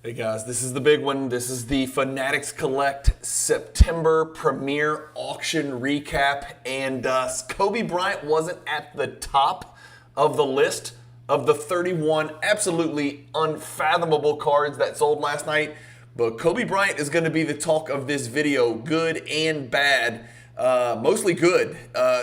Hey guys, this is the big one. This is the Fanatics Collect September Premier Auction Recap. And Kobe Bryant wasn't at the top of the list of the 31 absolutely unfathomable cards that sold last night. But Kobe Bryant is going to be the talk of this video, good and bad. Mostly good.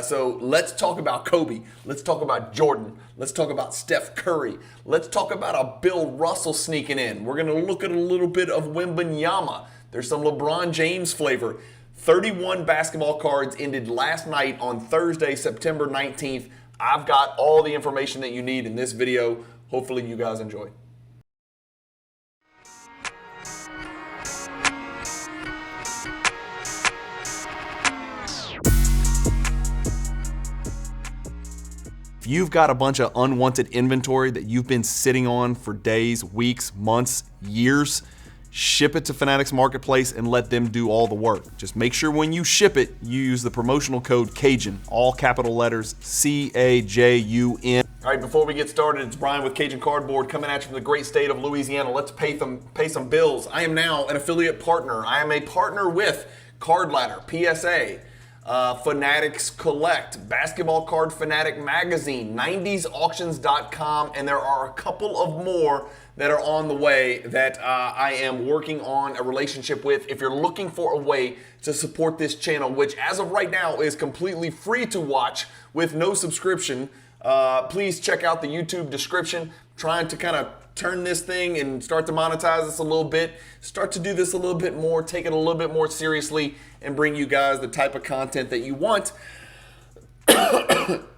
So let's talk about Kobe. Let's talk about Jordan. Let's talk about Steph Curry. Let's talk about a Bill Russell sneaking in. We're going to look at a little bit of Wembanyama. There's some LeBron James flavor. 31 basketball cards ended last night on Thursday, September 19th. I've got all the information that you need in this video. Hopefully you guys enjoy. If you've got a bunch of unwanted inventory that you've been sitting on for days, weeks, months, years, ship it to Fanatics Marketplace and let them do all the work. Just make sure when you ship it, you use the promotional code CAJUN, all capital letters, C-A-J-U-N. All right, before we get started, it's Bryan with Cajun Cardboard coming at you from the great state of Louisiana. Let's pay some bills. I am now an affiliate partner. I am a partner with Card Ladder, PSA, Fanatics Collect, Basketball Card Fanatic Magazine, 90sauctions.com, and there are a couple of more that are on the way that I am working on a relationship with. If you're looking for a way to support this channel, which as of right now is completely free to watch with no subscription, please check out the YouTube description. Trying to kind of turn this thing and start to monetize this a little bit, start to do this a little bit more, take it a little bit more seriously, and bring you guys the type of content that you want.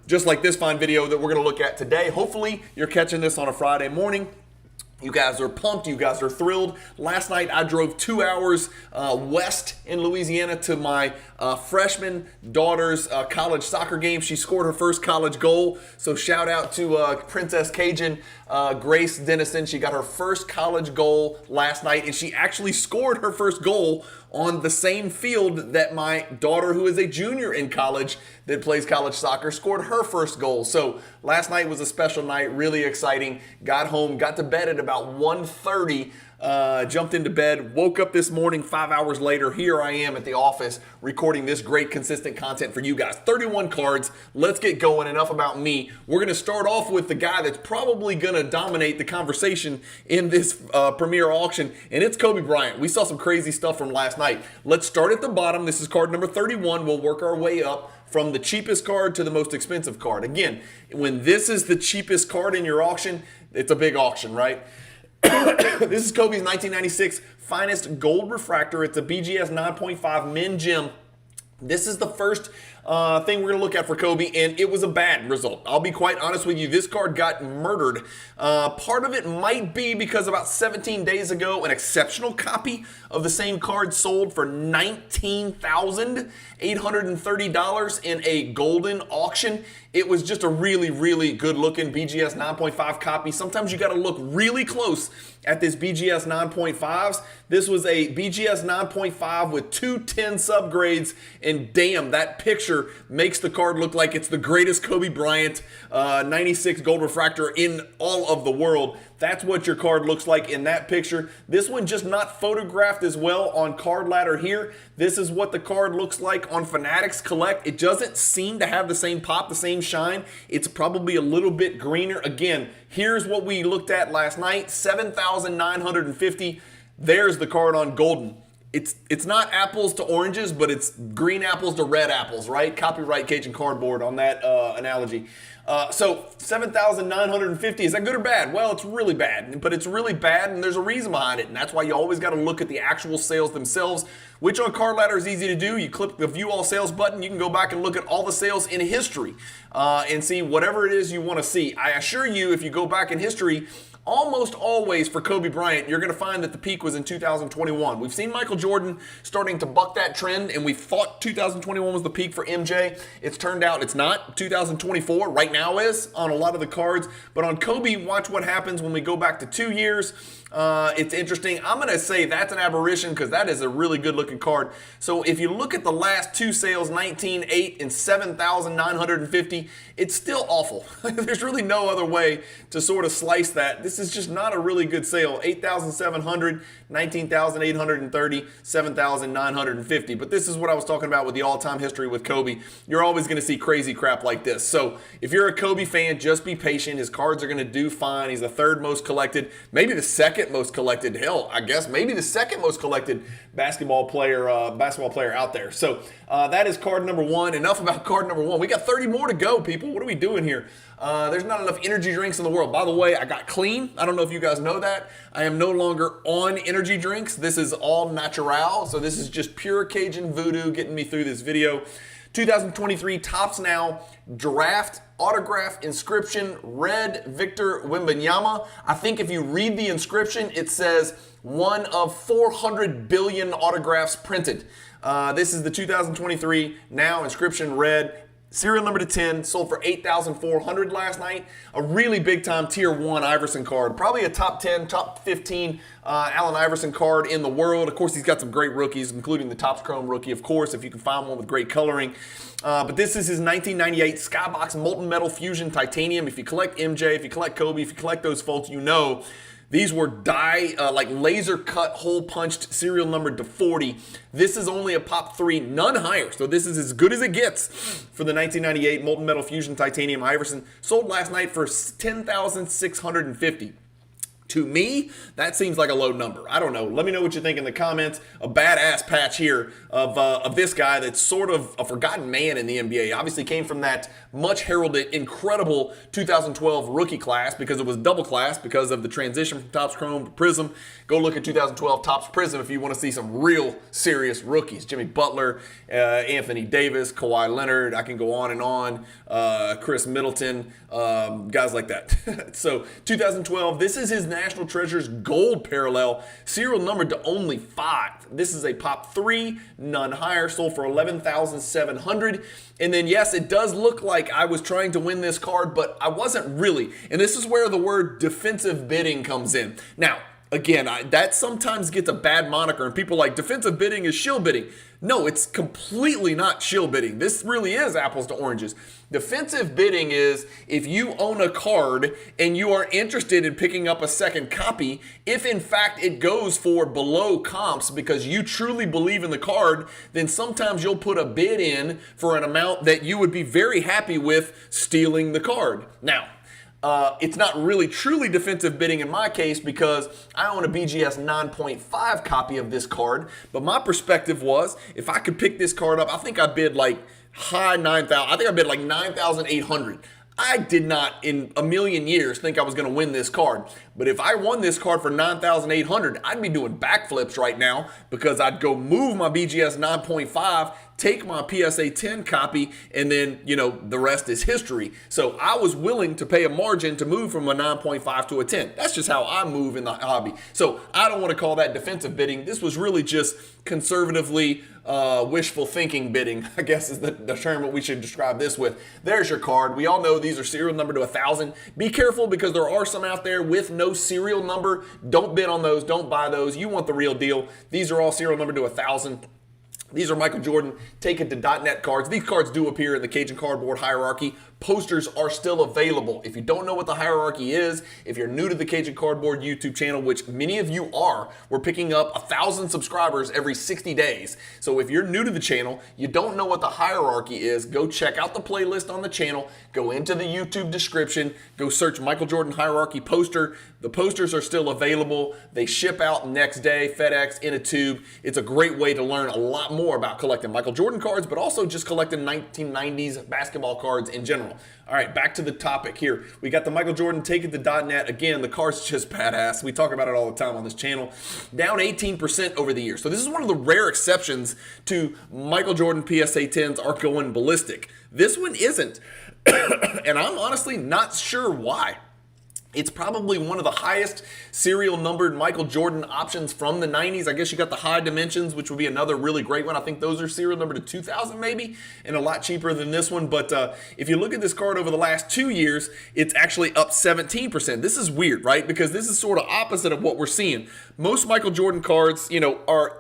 Just like this fine video that we're going to look at today. Hopefully you're catching this on a Friday morning. You guys are pumped. You guys are thrilled. Last night I drove 2 hours west in Louisiana to my freshman daughter's college soccer game. She scored her first college goal. So shout out to Princess Cajun, Grace Dennison. She got her first college goal last night, and she actually scored her first goal on the same field that my daughter, who is a junior in college that plays college soccer, scored her first goal. So last night was a special night, really exciting. Got home, got to bed at about 1:30, jumped into bed, woke up this morning 5 hours later. Here I am at the office recording this great consistent content for you guys. 31 cards. Let's get going. Enough about me. We're going to start off with the guy that's probably going to dominate the conversation in this premier auction, and it's Kobe Bryant. We saw some crazy stuff from last night. Let's start at the bottom. This is card number 31. We'll work our way up from the cheapest card to the most expensive card. Again, when this is the cheapest card in your auction, it's a big auction, right? This is Kobe's 1996 finest gold refractor. It's a BGS 9.5 Min Gem. This is the first thing we're going to look at for Kobe, and it was a bad result. I'll be quite honest with you. This card got murdered. Part of it might be because about 17 days ago, an exceptional copy of the same card sold for $19,830 in a golden auction. It was just a really, really good-looking BGS 9.5 copy. Sometimes you got to look really close at this BGS 9.5s. This was a BGS 9.5 with 210 subgrades, and damn, that picture makes the card look like it's the greatest Kobe Bryant 96 gold refractor in all of the world. That's what your card looks like in that picture. This one just not photographed as well on Card Ladder here. This is what the card looks like on Fanatics Collect. It doesn't seem to have the same pop, the same shine. It's probably a little bit greener. Again, here's what we looked at last night, $7,950. There's the card on golden. It's not apples to oranges, but it's green apples to red apples, right? Copyright Cajun Cardboard on that analogy. So $7,950, is that good or bad? Well, it's really bad, but it's really bad, and there's a reason behind it, and that's why you always got to look at the actual sales themselves, which on Card Ladder is easy to do. You click the View All Sales button, you can go back and look at all the sales in history and see whatever it is you want to see. I assure you, if you go back in history, almost always for Kobe Bryant, you're going to find that the peak was in 2021. We've seen Michael Jordan starting to buck that trend, and we thought 2021 was the peak for MJ. It's turned out it's not. 2024 right now is on a lot of the cards. But on Kobe, watch what happens when we go back to 2 years. It's interesting. I'm going to say that's an aberration because that is a really good looking card. So if you look at the last two sales, 19.8 and 7,950, it's still awful. There's really no other way to sort of slice that. This is just not a really good sale. 8,700, 19,830, 7,950. But this is what I was talking about with the all-time history with Kobe. You're always going to see crazy crap like this. So if you're a Kobe fan, just be patient. His cards are going to do fine. He's the third most collected, maybe the second most collected. Hell, I guess maybe the second most collected basketball player out there. So that is card number one. Enough about card number one. We got 30 more to go, people. What are we doing here? There's not enough energy drinks in the world. By the way, I got clean. I don't know if you guys know that. I am no longer on energy drinks. This is all natural. So this is just pure Cajun voodoo getting me through this video. 2023 Topps Now Draft Autograph Inscription Red Victor Wembanyama. I think if you read the inscription, it says one of 400 billion autographs printed. This is the 2023 Now Inscription Red. Serial number to 10, sold for $8,400 last night. A really big time tier 1 Iverson card. Probably a top 10, top 15 Allen Iverson card in the world. Of course, he's got some great rookies, including the Topps Chrome rookie, of course, if you can find one with great coloring. But this is his 1998 Skybox Molten Metal Fusion Titanium. If you collect MJ, if you collect Kobe, if you collect those folks, you know these were like laser cut, hole punched, serial numbered to 40. This is only a pop 3, none higher. So this is as good as it gets for the 1998 Molten Metal Fusion Titanium Iverson. Sold last night for $10,650. To me, that seems like a low number. I don't know. Let me know what you think in the comments. A badass patch here of this guy that's sort of a forgotten man in the NBA. Obviously came from that much heralded, incredible 2012 rookie class because it was double class because of the transition from Topps Chrome to Prism. Go look at 2012 Topps Prism if you want to see some real serious rookies. Jimmy Butler, Anthony Davis, Kawhi Leonard. I can go on and on. Chris Middleton, guys like that. So 2012, this is his National Treasures Gold Parallel, serial numbered to only 5. This is a pop 3, none higher, sold for $11,700. And then yes, it does look like I was trying to win this card, but I wasn't really. And this is where the word defensive bidding comes in. Now, again, that sometimes gets a bad moniker, and people are like, defensive bidding is shill bidding. No, it's completely not shill bidding. This really is apples to oranges. Defensive bidding is if you own a card and you are interested in picking up a second copy, if in fact it goes for below comps because you truly believe in the card, then sometimes you'll put a bid in for an amount that you would be very happy with stealing the card. Now, it's not really truly defensive bidding in my case because I own a BGS 9.5 copy of this card. But my perspective was if I could pick this card up, I think I bid like high 9,000. I think I bid like 9,800. I did not in a million years think I was going to win this card. But if I won this card for 9,800, I'd be doing backflips right now because I'd go move my BGS 9.5, take my PSA 10 copy, and then, you know, the rest is history. So I was willing to pay a margin to move from a 9.5 to a 10. That's just how I move in the hobby. So I don't want to call that defensive bidding. This was really just conservatively wishful thinking bidding, I guess is the term that we should describe this with. There's your card. We all know these are serial number to 1,000. Be careful because there are some out there with no serial number. Don't bid on those. Don't buy those. You want the real deal. These are all serial number to 1,000. These are Michael Jordan Take It to .net cards. These cards do appear in the Cajun Cardboard hierarchy. Posters are still available. If you don't know what the hierarchy is, if you're new to the Cajun Cardboard YouTube channel, which many of you are, we're picking up 1,000 subscribers every 60 days. So if you're new to the channel, you don't know what the hierarchy is, go check out the playlist on the channel, go into the YouTube description, go search Michael Jordan Hierarchy poster. The posters are still available. They ship out next day, FedEx, in a tube. It's a great way to learn a lot more about collecting Michael Jordan cards, but also just collecting 1990s basketball cards in general. All right, back to the topic here. We got the Michael Jordan Take It to .net. Again, the card's just badass. We talk about it all the time on this channel. Down 18% over the year. So this is one of the rare exceptions to Michael Jordan PSA 10s are going ballistic. This one isn't. And I'm honestly not sure why. It's probably one of the highest serial numbered Michael Jordan options from the 90s. I guess you got the high dimensions, which would be another really great one. I think those are serial numbered to 2,000 maybe, and a lot cheaper than this one. But if you look at this card over the last 2 years, it's actually up 17%. This is weird, right? Because this is sort of opposite of what we're seeing. Most Michael Jordan cards, you know, are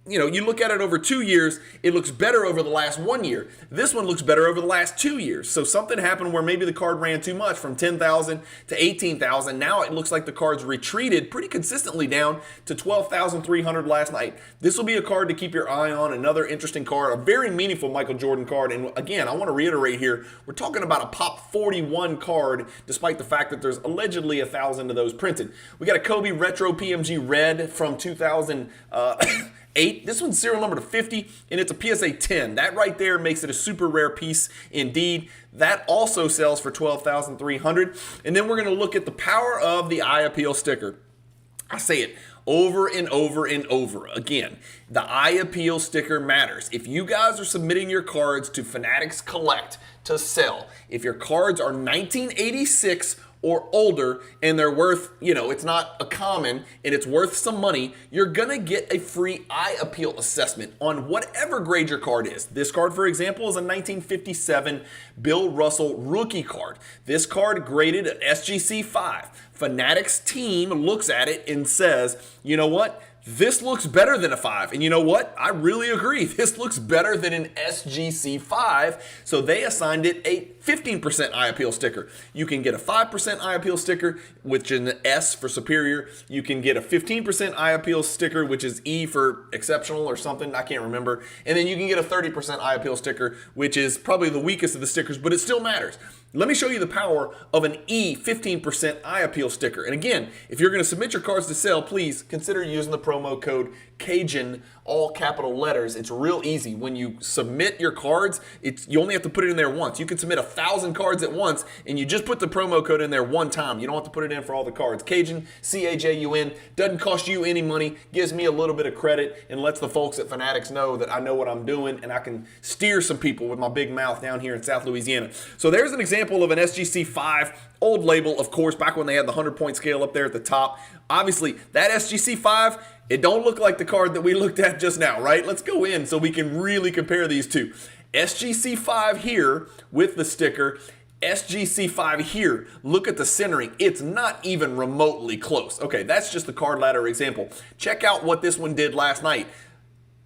you look at it over 2 years, it looks better over the last 1 year. This one looks better over the last 2 years. So something happened where maybe the card ran too much from 10,000 to 18,000. Now it looks like the card's retreated pretty consistently down to 12,300 last night. This will be a card to keep your eye on. Another interesting card, a very meaningful Michael Jordan card. And again, I want to reiterate here, we're talking about a Pop 41 card, despite the fact that there's allegedly 1,000 of those printed. We got a Kobe Retro PMG Red from 2008. This one's serial number to 50, and it's a PSA 10. That right there makes it a super rare piece indeed. That also sells for 12,300. And then we're going to look at the power of the eye appeal sticker. I say it over and over and over again. The eye appeal sticker matters. If you guys are submitting your cards to Fanatics Collect to sell, if your cards are 1986 or older and they're worth, it's not a common and it's worth some money, you're gonna get a free eye appeal assessment on whatever grade your card is. This card, for example, is a 1957 Bill Russell rookie card. This card graded at SGC 5. Fanatics team looks at it and says, you know what? This looks better than a 5. And you know what? I really agree. This looks better than an SGC 5. So they assigned it a 15% eye appeal sticker. You can get a 5% eye appeal sticker, which is an S for superior. You can get a 15% eye appeal sticker, which is E for exceptional or something. I can't remember. And then you can get a 30% eye appeal sticker, which is probably the weakest of the stickers, but it still matters. Let me show you the power of an E 15% eye appeal sticker. And again, if you're going to submit your cards to sell, please consider using the promo code Cajun, all capital letters. It's real easy. When you submit your cards, you only have to put it in there once. You can submit 1,000 cards at once, and you just put the promo code in there one time. You don't have to put it in for all the cards. Cajun, C-A-J-U-N, doesn't cost you any money, gives me a little bit of credit, and lets the folks at Fanatics know that I know what I'm doing, and I can steer some people with my big mouth down here in South Louisiana. So there's an example of an SGC 5, old label, of course, back when they had the 100-point scale up there at the top. Obviously, that SGC 5, it don't look like the card that we looked at just now, right? Let's go in so we can really compare these two. SGC 5 here with the sticker, SGC 5 here. Look at the centering. It's not even remotely close. Okay, that's just the card ladder example. Check out what this one did last night.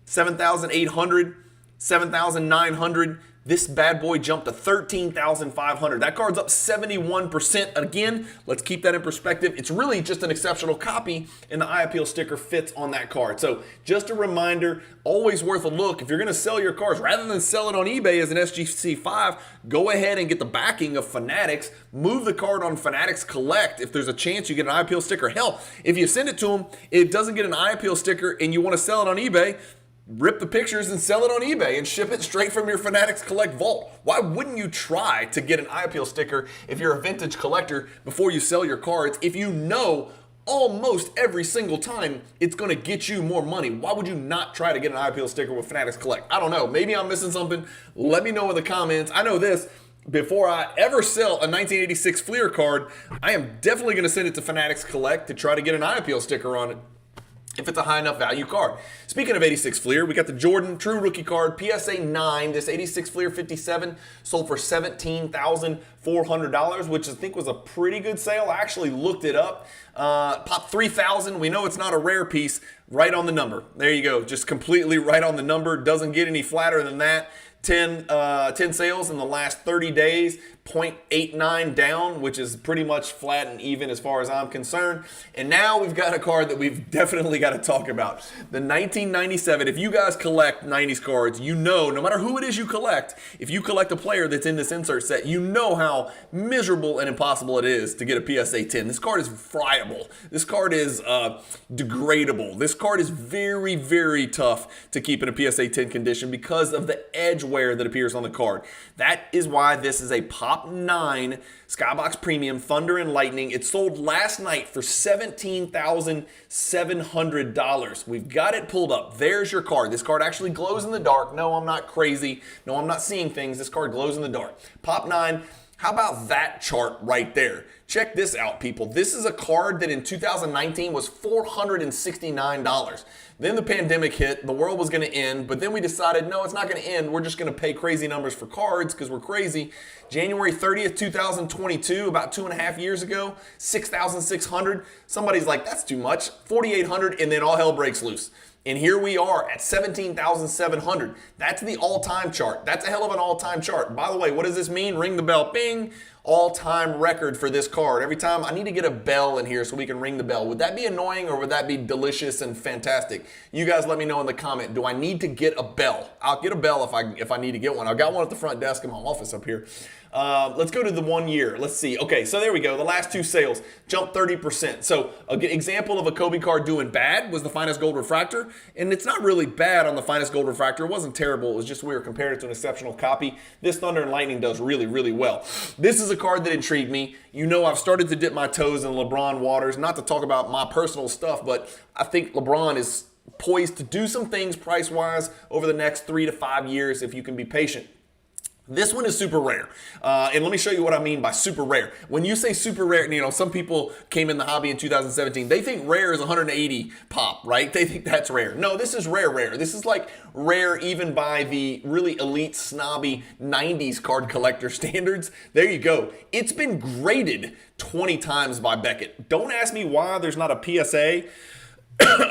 7,800, 7,900. This bad boy jumped to 13,500. That card's up 71%. Again, let's keep that in perspective. It's really just an exceptional copy, and the eye appeal sticker fits on that card. So just a reminder, always worth a look. If you're going to sell your cards, rather than sell it on eBay as an SGC 5, go ahead and get the backing of Fanatics. Move the card on Fanatics Collect. If there's a chance you get an eye appeal sticker, hell, if you send it to them, it doesn't get an eye appeal sticker, and you want to sell it on eBay, rip the pictures and sell it on eBay and ship it straight from your Fanatics Collect Vault. Why wouldn't you try to get an eye appeal sticker if you're a vintage collector before you sell your cards, if you know almost every single time it's going to get you more money? Why would you not try to get an eye appeal sticker with Fanatics Collect? I don't know. Maybe I'm missing something. Let me know in the comments. I know this. Before I ever sell a 1986 Fleer card, I am definitely going to send it to Fanatics Collect to try to get an eye appeal sticker on it, if it's a high enough value card. Speaking of 86 Fleer, we got the Jordan True Rookie card, PSA 9. This 86 Fleer 57 sold for $17,400, which I think was a pretty good sale. I actually looked it up. Pop 3,000. We know it's not a rare piece. Right on the number. There you go. Just completely right on the number. Doesn't get any flatter than that. 10 sales in the last 30 days, 0.89 down, which is pretty much flat and even as far as I'm concerned. And now we've got a card that we've definitely got to talk about. The 1997. If you guys collect 90s cards, you know, no matter who it is you collect, if you collect a player that's in this insert set, you know how miserable and impossible it is to get a PSA 10. This card is friable. This card is degradable. This card is very, very tough to keep in a PSA 10 condition because of the edge wear that appears on the card. That is why this is a Pop 9 Skybox Premium Thunder and Lightning. It sold last night for $17,700. We've got it pulled up. There's your card. This card actually glows in the dark. No, I'm not crazy. No, I'm not seeing things. This card glows in the dark. Pop 9. How about that chart right there? Check this out, people. This is a card that in 2019 was $469. Then the pandemic hit, the world was gonna end, but then we decided, no, it's not gonna end. We're just gonna pay crazy numbers for cards because we're crazy. January 30th, 2022, about 2.5 years ago, 6,600. Somebody's like, that's too much, 4,800, and then all hell breaks loose. And here we are at 17,700. That's the all-time chart. That's a hell of an all-time chart. By the way, what does this mean? Ring the bell. Bing. All-time record for this card. Every time I need to get a bell in here so we can ring the bell. Would that be annoying or would that be delicious and fantastic? You guys let me know in the comment. Do I need to get a bell? I'll get a bell if I need to get one. I've got one at the front desk in my office up here. Let's go to the 1 year. Let's see. Okay, so there we go. The last two sales jumped 30%. So an example of a Kobe card doing bad was the finest gold refractor. And it's not really bad on the finest gold refractor. It wasn't terrible. It was just we were comparing it to an exceptional copy. This Thunder and Lightning does really, really well. This is a card that intrigued me. You know, I've started to dip my toes in LeBron waters. Not to talk about my personal stuff, but I think LeBron is poised to do some things price-wise over the next 3 to 5 years if you can be patient. This one is super rare. And let me show you what I mean by super rare. When you say super rare, you know, some people came in the hobby in 2017. They think rare is 180 pop, right? They think that's rare. No, this is rare. This is like rare even by the really elite, snobby 90s card collector standards. There you go. It's been graded 20 times by Beckett. Don't ask me why there's not a PSA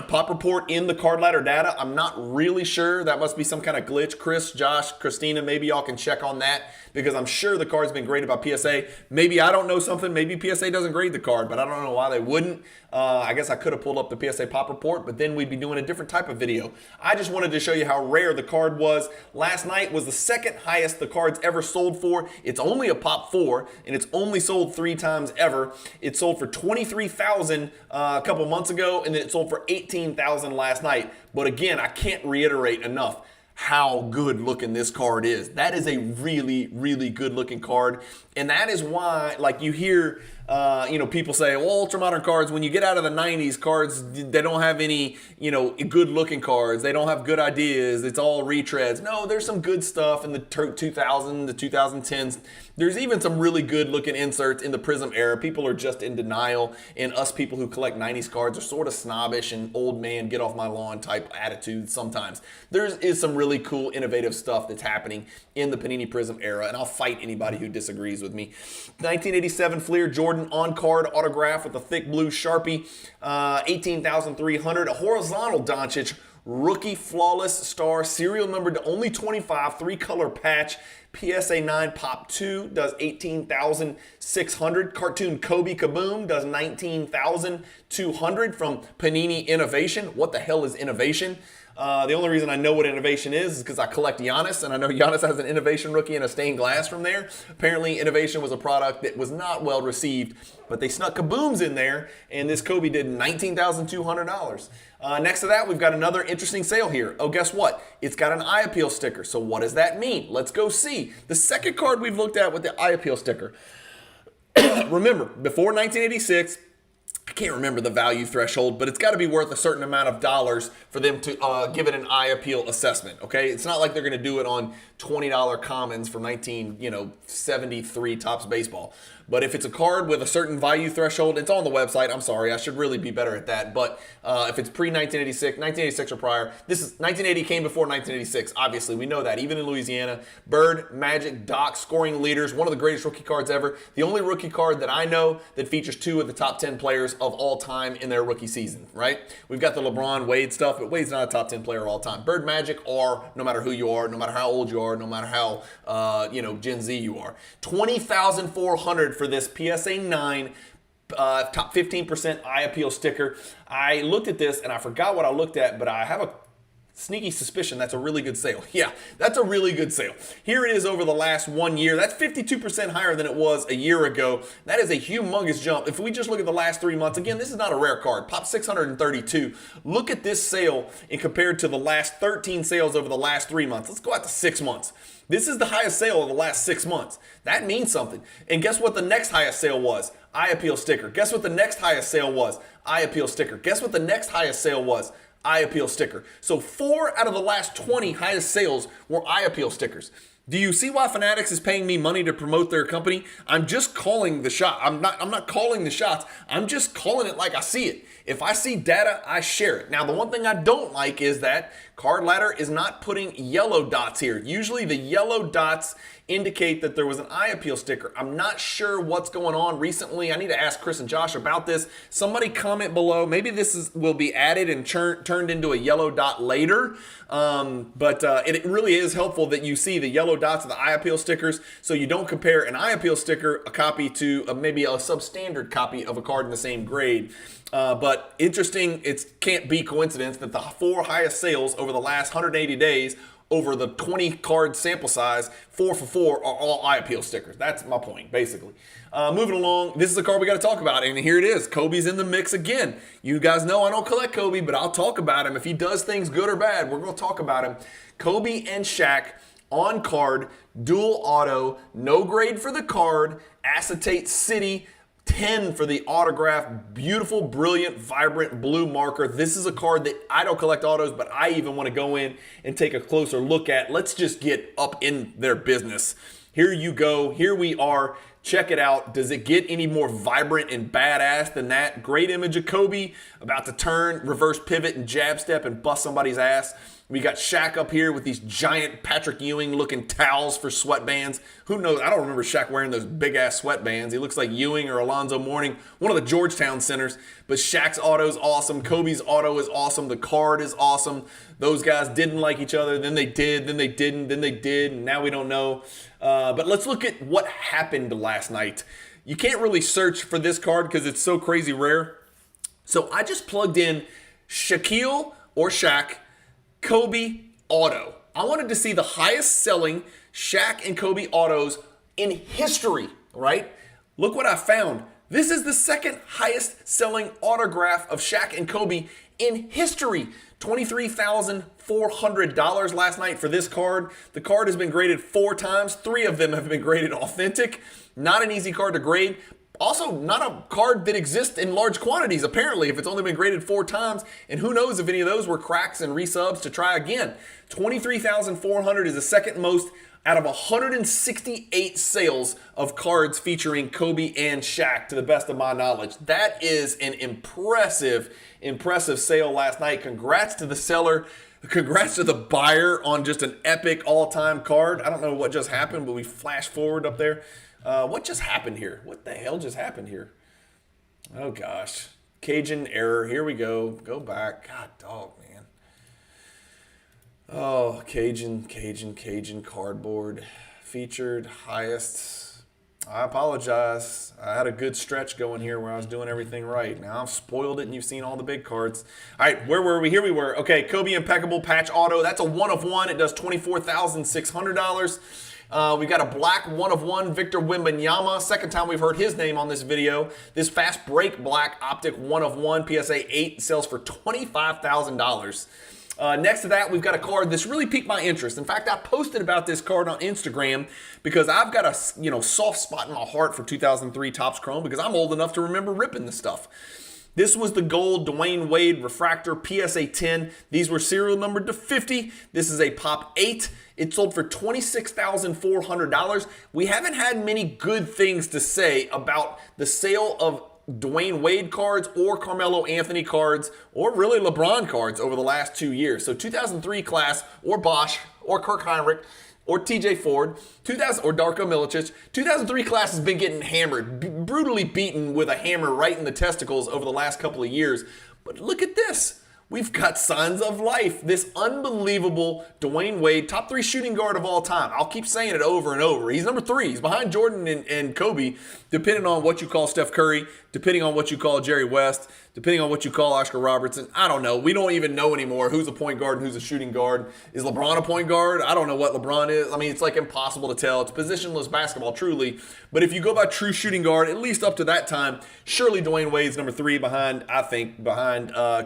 pop report in the card ladder data. I'm not really sure. That must be some kind of glitch. Chris, Josh, Christina, maybe y'all can check on that because I'm sure the card's been graded by PSA. Maybe I don't know something. Maybe PSA doesn't grade the card, but I don't know why they wouldn't. I guess I could have pulled up the PSA pop report, but then we'd be doing a different type of video. I just wanted to show you how rare the card was. Last night was the second highest the card's ever sold for. It's only a pop 4, and it's only sold 3 times ever. It sold for $23,000 a couple months ago, and then it sold for $18,000 last night. But again, I can't reiterate enough how good looking this card is. That is a really, really good looking card. And that is why, like you hear, people say, well, ultra modern cards, when you get out of the 90s, cards, they don't have any, good looking cards. They don't have good ideas. It's all retreads. No, there's some good stuff in the 2000, the 2010s. There's even some really good looking inserts in the Prism era. People are just in denial. And us people who collect 90s cards are sort of snobbish and old man, get off my lawn type attitudes sometimes. There is some really cool, innovative stuff that's happening in the Panini Prism era. And I'll fight anybody who disagrees with me. 1987 Fleer Jordan on-card autograph with a thick blue Sharpie, 18,300. A horizontal Doncic rookie flawless star, serial numbered to only 25, 3-color patch. PSA 9 Pop 2 does 18,600. Cartoon Kobe Kaboom does 19,200 from Panini Innovation. What the hell is Innovation? The only reason I know what Innovation is because I collect Giannis, and I know Giannis has an Innovation rookie and a stained glass from there. Apparently, Innovation was a product that was not well received, but they snuck Kabooms in there, and this Kobe did $19,200. Next to that, we've got another interesting sale here. Oh, guess what? It's got an eye appeal sticker. So what does that mean? Let's go see. The second card we've looked at with the eye appeal sticker. Remember, before 1986, I can't remember the value threshold, but it's got to be worth a certain amount of dollars for them to give it an eye appeal assessment, okay? It's not like they're going to do it on $20 commons from 1973 Topps Baseball. But if it's a card with a certain value threshold, it's on the website. I'm sorry, I should really be better at that. But if it's pre-1986, 1986 or prior, 1980 came before 1986. Obviously, we know that. Even in Louisiana, Bird, Magic, Doc, scoring leaders, one of the greatest rookie cards ever. The only rookie card that I know that features 2 of the top 10 players of all time in their rookie season, right? We've got the LeBron, Wade stuff, but Wade's not a top 10 player of all time. Bird, Magic are, no matter who you are, no matter how old you are, no matter how, Gen Z you are. 20,400 for this PSA 9 top 15% eye appeal sticker. I looked at this and I forgot what I looked at, but I have a sneaky suspicion that's a really good sale. Yeah, that's a really good sale. Here it is over the last 1 year. That's 52% higher than it was a year ago. That is a humongous jump. If we just look at the last 3 months, again, this is not a rare card. Pop 632. Look at this sale and compared to the last 13 sales over the last 3 months. Let's go out to 6 months. This is the highest sale of the last 6 months. That means something. And guess what the next highest sale was? Eye appeal sticker. Guess what the next highest sale was? Eye appeal sticker. Guess what the next highest sale was? Eye appeal sticker. So 4 out of the last 20 highest sales were eye appeal stickers. Do you see why Fanatics is paying me money to promote their company? I'm just calling the shot. I'm not calling the shots. I'm just calling it like I see it. If I see data, I share it. Now, the one thing I don't like is that Card Ladder is not putting yellow dots here. Usually the yellow dots indicate that there was an eye appeal sticker. I'm not sure what's going on recently. I need to ask Chris and Josh about this. Somebody comment below. Maybe this will be added and turned into a yellow dot later. But it really is helpful that you see the yellow dots of the eye appeal stickers, so you don't compare an eye appeal sticker, a copy, to maybe a substandard copy of a card in the same grade. But interesting, it can't be coincidence that the 4 highest sales over the last 180 days over the 20 card sample size, 4 for 4, are all eye appeal stickers. That's my point, basically. Moving along, this is a card we got to talk about, and here it is. Kobe's in the mix again. You guys know I don't collect Kobe, but I'll talk about him. If he does things good or bad, we're going to talk about him. Kobe and Shaq on card, dual auto, no grade for the card, acetate city, 10 for the autograph, beautiful, brilliant, vibrant blue marker. This is a card that I don't collect autos, but I even want to go in and take a closer look at. Let's just get up in their business. Here you go. Here we are. Check it out. Does it get any more vibrant and badass than that? Great image of Kobe about to turn, reverse pivot, and jab step and bust somebody's ass. We got Shaq up here with these giant Patrick Ewing looking towels for sweatbands. Who knows? I don't remember Shaq wearing those big ass sweatbands. He looks like Ewing or Alonzo Mourning, one of the Georgetown centers. But Shaq's auto is awesome. Kobe's auto is awesome. The card is awesome. Those guys didn't like each other. Then they did. Then they didn't. Then they did. And now we don't know. But let's look at what happened last night. You can't really search for this card because it's so crazy rare. So I just plugged in Shaquille or Shaq Kobe auto. I wanted to see the highest selling Shaq and Kobe autos in history, right? Look what I found. This is the second highest selling autograph of Shaq and Kobe in history. $23,400 last night for this card. The card has been graded 4 times. 3 of them have been graded authentic. Not an easy card to grade. Also, not a card that exists in large quantities, apparently, if it's only been graded 4 times. And who knows if any of those were cracks and resubs to try again. 23,400 is the second most out of 168 sales of cards featuring Kobe and Shaq, to the best of my knowledge. That is an impressive sale last night. Congrats to the seller. Congrats to the buyer on just an epic all-time card. I don't know what just happened, but we flash forward up there. What just happened here? What the hell just happened here? Oh, gosh. Cajun error. Here we go. Go back. God, dog, man. Oh, Cajun Cardboard. Featured highest. I apologize. I had a good stretch going here where I was doing everything right. Now I've spoiled it and you've seen all the big cards. All right, where were we? Here we were. Okay, Kobe Impeccable Patch Auto. That's a 1 of 1. It does $24,600. We got a black 1 of 1 Victor Wembanyama. Second time we've heard his name on this video. This fast break black optic 1 of 1 PSA 8 sells for $25,000. Next to that, we've got a card that's really piqued my interest. In fact, I posted about this card on Instagram because I've got a soft spot in my heart for 2003 Topps Chrome because I'm old enough to remember ripping this stuff. This was the gold Dwayne Wade refractor PSA 10. These were serial numbered to 50. This is a Pop 8. It sold for $26,400. We haven't had many good things to say about the sale of Dwayne Wade cards or Carmelo Anthony cards or really LeBron cards over the last 2 years. So 2003 class or Bosch or Kirk Heinrich or TJ Ford, 2000 or Darko Milicic. 2003 class has been getting hammered, brutally beaten with a hammer right in the testicles over the last couple of years. But look at this. We've got signs of life. This unbelievable Dwayne Wade, top 3 shooting guard of all time. I'll keep saying it over and over. He's number 3. He's behind Jordan and Kobe, depending on what you call Steph Curry, depending on what you call Jerry West, depending on what you call Oscar Robertson. I don't know. We don't even know anymore who's a point guard and who's a shooting guard. Is LeBron a point guard? I don't know what LeBron is. I mean, it's like impossible to tell. It's positionless basketball, truly. But if you go by true shooting guard, at least up to that time, surely Dwayne Wade's number 3 behind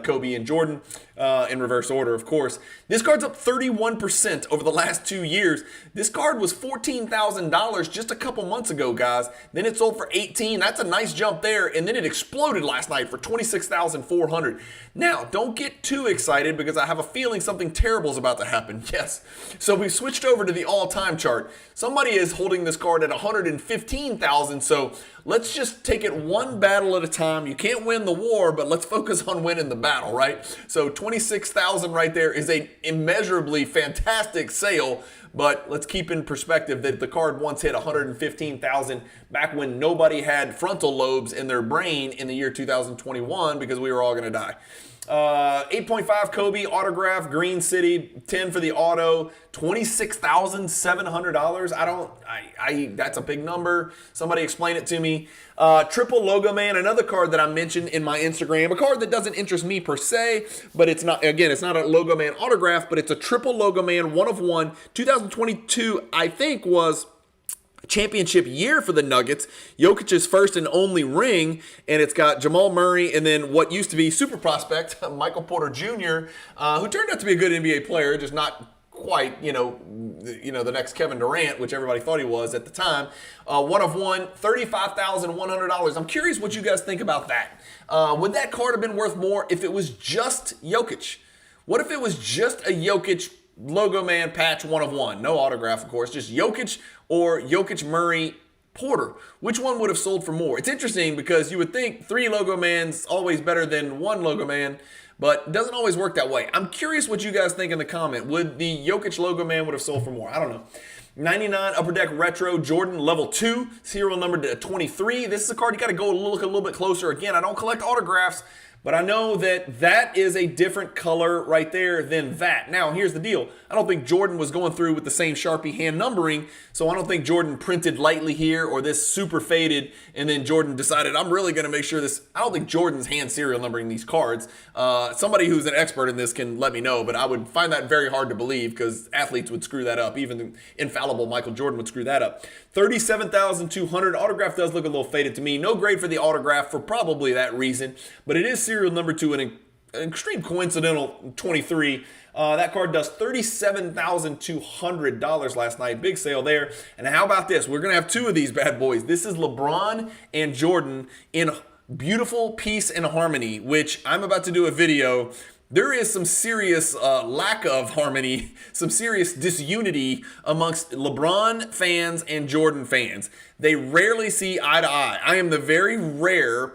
Kobe and Jordan. In reverse order, of course. This card's up 31% over the last 2 years. This card was $14,000 just a couple months ago, guys. Then it sold for $18,000. That's a nice jump there. And then it exploded last night for $26,400. Now, don't get too excited because I have a feeling something terrible is about to happen. Yes. So we switched over to the all-time chart. Somebody is holding this card at $115,000. So let's just take it one battle at a time. You can't win the war, but let's focus on winning the battle, right? So $26,000 right there is a immeasurably fantastic sale. But let's keep in perspective that the card once hit $115,000 back when nobody had frontal lobes in their brain in the year 2021 because we were all going to die. 8.5 Kobe autograph, Green City, 10 for the auto, $26,700. That's a big number. Somebody explain it to me. Triple Logo Man, another card that I mentioned in my Instagram, a card that doesn't interest me per se, but it's not, again, it's not a Logo Man autograph, but it's a triple Logo Man, 1 of 1. 2022, I think, was championship year for the Nuggets. Jokic's first and only ring, and it's got Jamal Murray and then what used to be super prospect Michael Porter Jr., who turned out to be a good NBA player, just not quite, the next Kevin Durant, which everybody thought he was at the time. 1 of 1, $35,100. I'm curious what you guys think about that. Would that card have been worth more if it was just Jokic? What if it was just a Jokic Logo Man patch 1 of 1? No autograph, of course, just Jokic or Jokic, Murray, Porter. Which one would have sold for more? It's interesting because you would think 3 Logo Man's always better than 1 Logo Man, but it doesn't always work that way. I'm curious what you guys think in the comment. Would the Jokic Logo Man would have sold for more? I don't know. 99 Upper Deck Retro Jordan Level 2, serial number to 23. This is a card you got to go look a little bit closer. Again, I don't collect autographs, but I know that that is a different color right there than that. Now, here's the deal. I don't think Jordan was going through with the same Sharpie hand numbering, so I don't think Jordan printed lightly here or this super faded, and then Jordan decided, I'm really going to make sure this. I don't think Jordan's hand serial numbering these cards. Somebody who's an expert in this can let me know, but I would find that very hard to believe because athletes would screw that up. Even the infallible Michael Jordan would screw that up. $37,200. Autograph does look a little faded to me. No grade for the autograph for probably that reason, but it is serial number to an extreme coincidental 23. That card does $37,200 last night. Big sale there. And how about this? We're going to have 2 of these bad boys. This is LeBron and Jordan in beautiful peace and harmony, which I'm about to do a video. There is some serious lack of harmony, some serious disunity amongst LeBron fans and Jordan fans. They rarely see eye to eye. I am the very rare,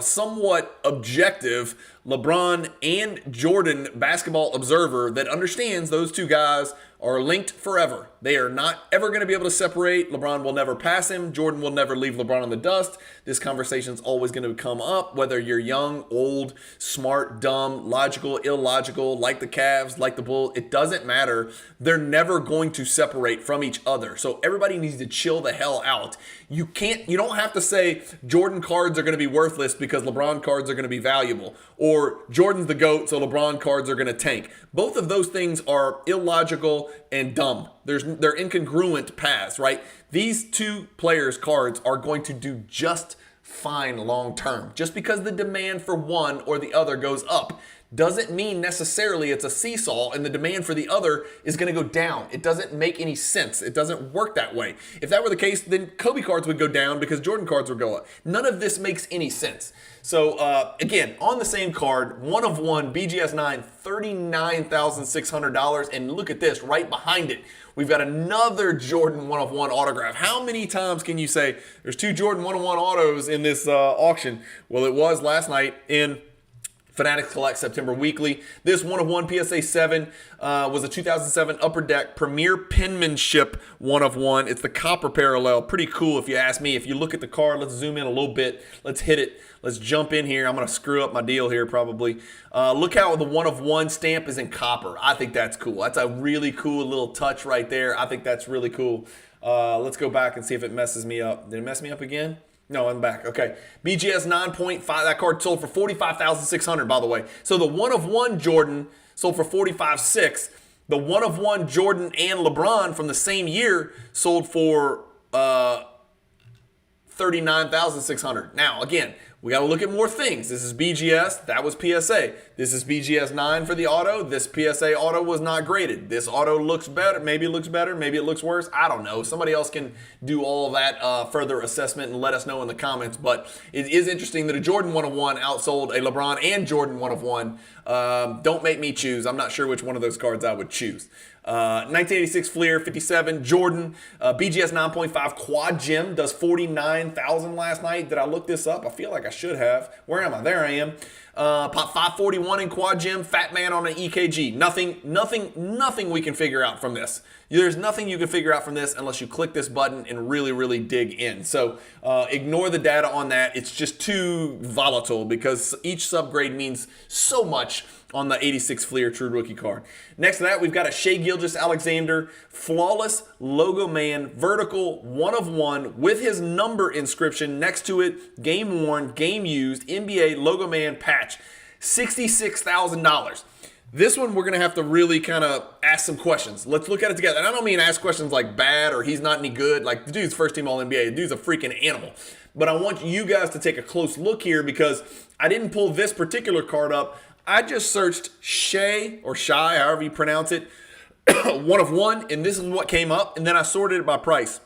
somewhat objective LeBron and Jordan basketball observer that understands those 2 guys are linked forever. They are not ever going to be able to separate. LeBron will never pass him. Jordan will never leave LeBron in the dust. This conversation is always going to come up, whether you're young, old, smart, dumb, logical, illogical, like the Cavs, like the Bulls. It doesn't matter. They're never going to separate from each other. So everybody needs to chill the hell out. You don't have to say Jordan cards are going to be worthless because LeBron cards are going to be valuable, or Jordan's the GOAT, so LeBron cards are going to tank. Both of those things are illogical and dumb. They're incongruent paths, right? These 2 players' cards are going to do just fine long term. Just because the demand for one or the other goes up doesn't mean necessarily it's a seesaw and the demand for the other is going to go down. It doesn't make any sense. It doesn't work that way. If that were the case, then Kobe cards would go down because Jordan cards would go up. None of this makes any sense. So again, on the same card, 1 of 1, BGS 9, $39,600. And look at this, right behind it, we've got another Jordan 1 of 1 autograph. How many times can you say there's 2 Jordan 1 of 1 autos in this auction? Well, it was last night in Fanatics Collect September Weekly. This 1 of 1 PSA 7 was a 2007 Upper Deck Premier Penmanship 1 of 1. It's the copper parallel. Pretty cool if you ask me. If you look at the card, let's zoom in a little bit. Let's hit it. Let's jump in here. I'm going to screw up my deal here probably. Look how the 1 of 1 stamp is in copper. I think that's cool. That's a really cool little touch right there. I think that's really cool. Let's go back and see if it messes me up. Did it mess me up again? No, I'm back. Okay. BGS 9.5. That card sold for $45,600, by the way. So the 1 of 1 Jordan sold for $45,600. The 1 of 1 Jordan and LeBron from the same year sold for $39,600. Now, again, we got to look at more things. This is BGS. That was PSA. This is BGS 9 for the auto. This PSA auto was not graded. This auto looks better. Maybe it looks better. Maybe it looks worse. I don't know. Somebody else can do all that further assessment and let us know in the comments. But it is interesting that a Jordan 1 of 1 outsold a LeBron and Jordan 1 of 1. Don't make me choose. I'm not sure which one of those cards I would choose. 1986 Fleer 57 Jordan BGS 9.5 Quad Gem does $49,000 last night. Did I look this up? I feel like I should have. Where am I? There I am. Pop 541 in Quad Gem, Fat Man on an EKG. Nothing we can figure out from this. There's nothing you can figure out from this unless you click this button and really dig in. So ignore the data on that. It's just too volatile because each subgrade means so much on the 86 Fleer True Rookie card. Next to that, we've got a Shai Gilgeous-Alexander Flawless Logo Man Vertical 1 of 1 with his number inscription next to it, game worn, game used, NBA Logo Man patch, $66,000. This one, we're going to have to really kind of ask some questions. Let's look at it together. And I don't mean ask questions like bad or he's not any good. Like, the dude's first team All-NBA. The dude's a freaking animal. But I want you guys to take a close look here because I didn't pull this particular card up. I just searched Shai, however you pronounce it, 1 of 1, and this is what came up. And then I sorted it by price.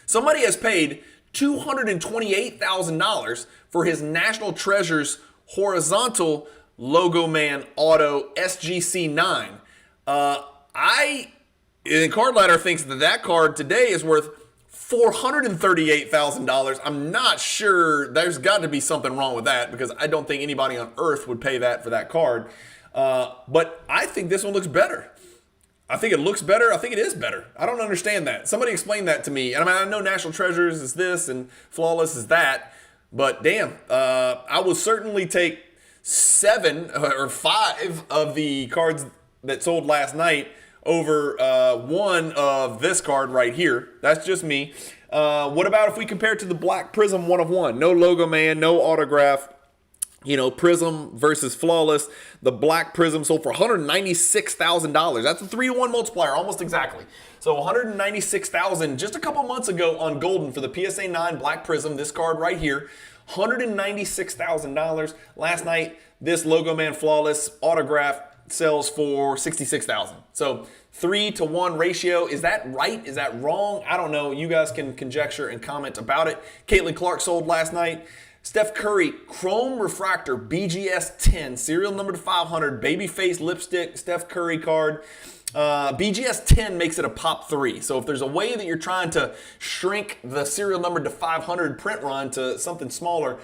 Somebody has paid $228,000 for his National Treasures horizontal Logo Man Auto SGC9. And Card Ladder thinks that card today is worth $438,000. I'm not sure. There's got to be something wrong with that because I don't think anybody on earth would pay that for that card. But I think this one looks better. I think it looks better. I think it is better. I don't understand that. Somebody explain that to me. And I know National Treasures is this and Flawless is that. But damn, I will certainly take 7 or 5 of the cards that sold last night over 1 of this card right here. That's just me. What about if we compare it to the Black Prism 1 of 1? No Logo Man, no autograph. You know, Prism versus Flawless. The Black Prism sold for $196,000. That's a 3-to-1 multiplier, almost exactly. So $196,000 just a couple months ago on Golden for the PSA 9 Black Prism, this card right here. $196,000. Last night, this Logo Man Flawless autograph sells for $66,000. So 3-to-1 ratio. Is that right? Is that wrong? I don't know. You guys can conjecture and comment about it. Caitlin Clark sold last night. Steph Curry Chrome Refractor BGS 10, serial number to 500, babyface lipstick Steph Curry card. BGS 10 makes it a pop 3. So if there's a way that you're trying to shrink the serial number to 500 print run to something smaller,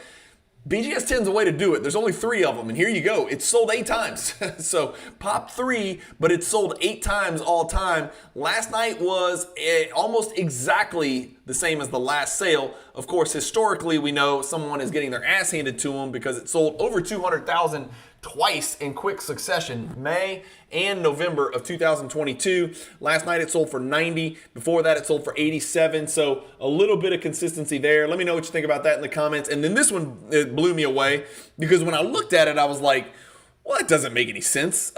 BGS 10 is a way to do it. There's only 3 of them, and here you go. It's sold 8 times. So pop 3, but it's sold 8 times all time. Last night was almost exactly the same as the last sale. Of course, historically, we know someone is getting their ass handed to them because it sold over 200,000 twice in quick succession, May and November of 2022. Last night it sold for 90. Before that it sold for 87. So a little bit of consistency there. Let me know what you think about that in the comments. And then this one, it blew me away because when I looked at it, I was like, well, that doesn't make any sense.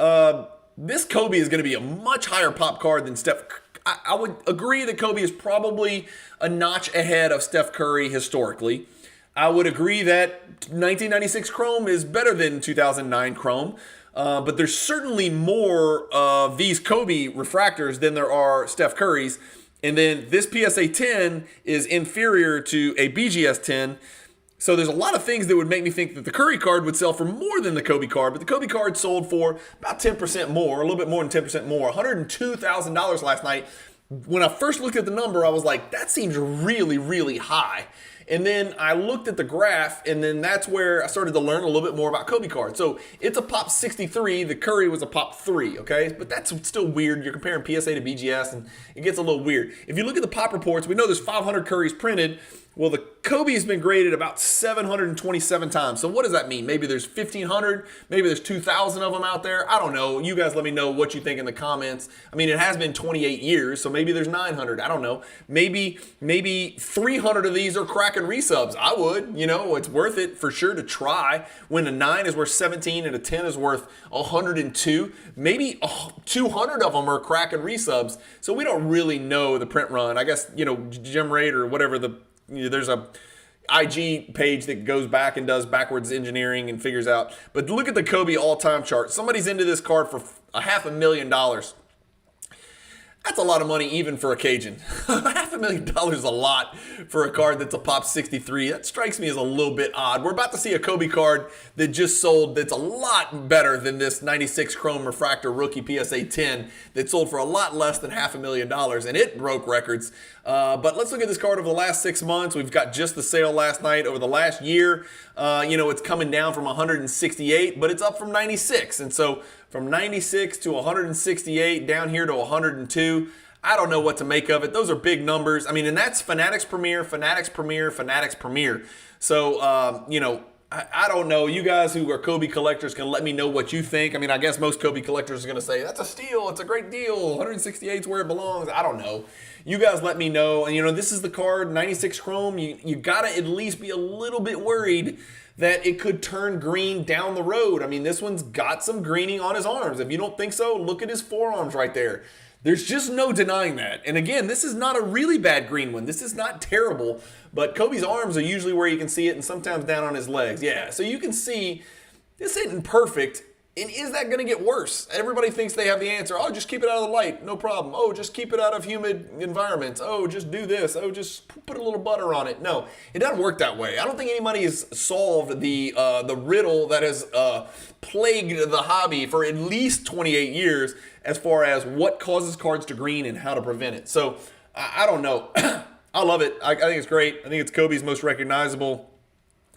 This Kobe is going to be a much higher pop card than Steph. I would agree that Kobe is probably a notch ahead of Steph Curry historically. I would agree that 1996 Chrome is better than 2009 Chrome, but there's certainly more of these Kobe refractors than there are Steph Curry's. And then this PSA 10 is inferior to a BGS 10. So there's a lot of things that would make me think that the Curry card would sell for more than the Kobe card, but the Kobe card sold for about 10% more, a little bit more than 10% more, $102,000 last night. When I first looked at the number, I was like, that seems really high. And then I looked at the graph, and then that's where I started to learn a little bit more about Kobe cards. So it's a pop 63. The Curry was a pop 3, okay? But that's still weird. You're comparing PSA to BGS, and it gets a little weird. If you look at the pop reports, we know there's 500 Currys printed. Well, the Kobe has been graded about 727 times. So what does that mean? Maybe there's 1,500. Maybe there's 2,000 of them out there. I don't know. You guys let me know what you think in the comments. I mean, it has been 28 years, so maybe there's 900. I don't know. Maybe 300 of these are cracking resubs. I would. You know, it's worth it for sure to try. When a 9 is worth 17 and a 10 is worth 102, maybe 200 of them are cracking resubs. So we don't really know the print run. I guess, you know, Gem Rate or whatever there's a IG page that goes back and does backwards engineering and figures out. But look at the Kobe all-time chart. Somebody's into this card for $500,000. That's a lot of money even for a Cajun. $500,000 $500,000 is a lot for a card that's a pop 63. That strikes me as a little bit odd. We're about to see a Kobe card that just sold that's a lot better than this 96 Chrome Refractor Rookie PSA 10 that sold for a lot less than $500,000, and it broke records. But let's look at this card over the last 6 months. We've got just the sale last night. Over the last year, it's coming down from 168, but it's up from 96. And so from 96 to 168, down here to 102. I don't know what to make of it. Those are big numbers. I mean, and that's Fanatics Premier, Fanatics Premier, Fanatics Premier. So, I don't know. You guys who are Kobe collectors can let me know what you think. I mean, I guess most Kobe collectors are going to say, that's a steal. It's a great deal. 168 is where it belongs. I don't know. You guys let me know. And, this is the card, 96 Chrome. You got to at least be a little bit worried that it could turn green down the road. I mean, this one's got some greening on his arms. If you don't think so, look at his forearms right there. There's just no denying that. And again, this is not a really bad green one. This is not terrible, but Kobe's arms are usually where you can see it, and sometimes down on his legs. Yeah, so you can see this isn't perfect. And is that going to get worse? Everybody thinks they have the answer. Oh, just keep it out of the light. No problem. Oh, just keep it out of humid environments. Oh, just do this. Oh, just put a little butter on it. No, it doesn't work that way. I don't think anybody has solved the riddle that has plagued the hobby for at least 28 years as far as what causes cards to green and how to prevent it. So, I don't know. I love it. I think it's great. I think it's Kobe's most recognizable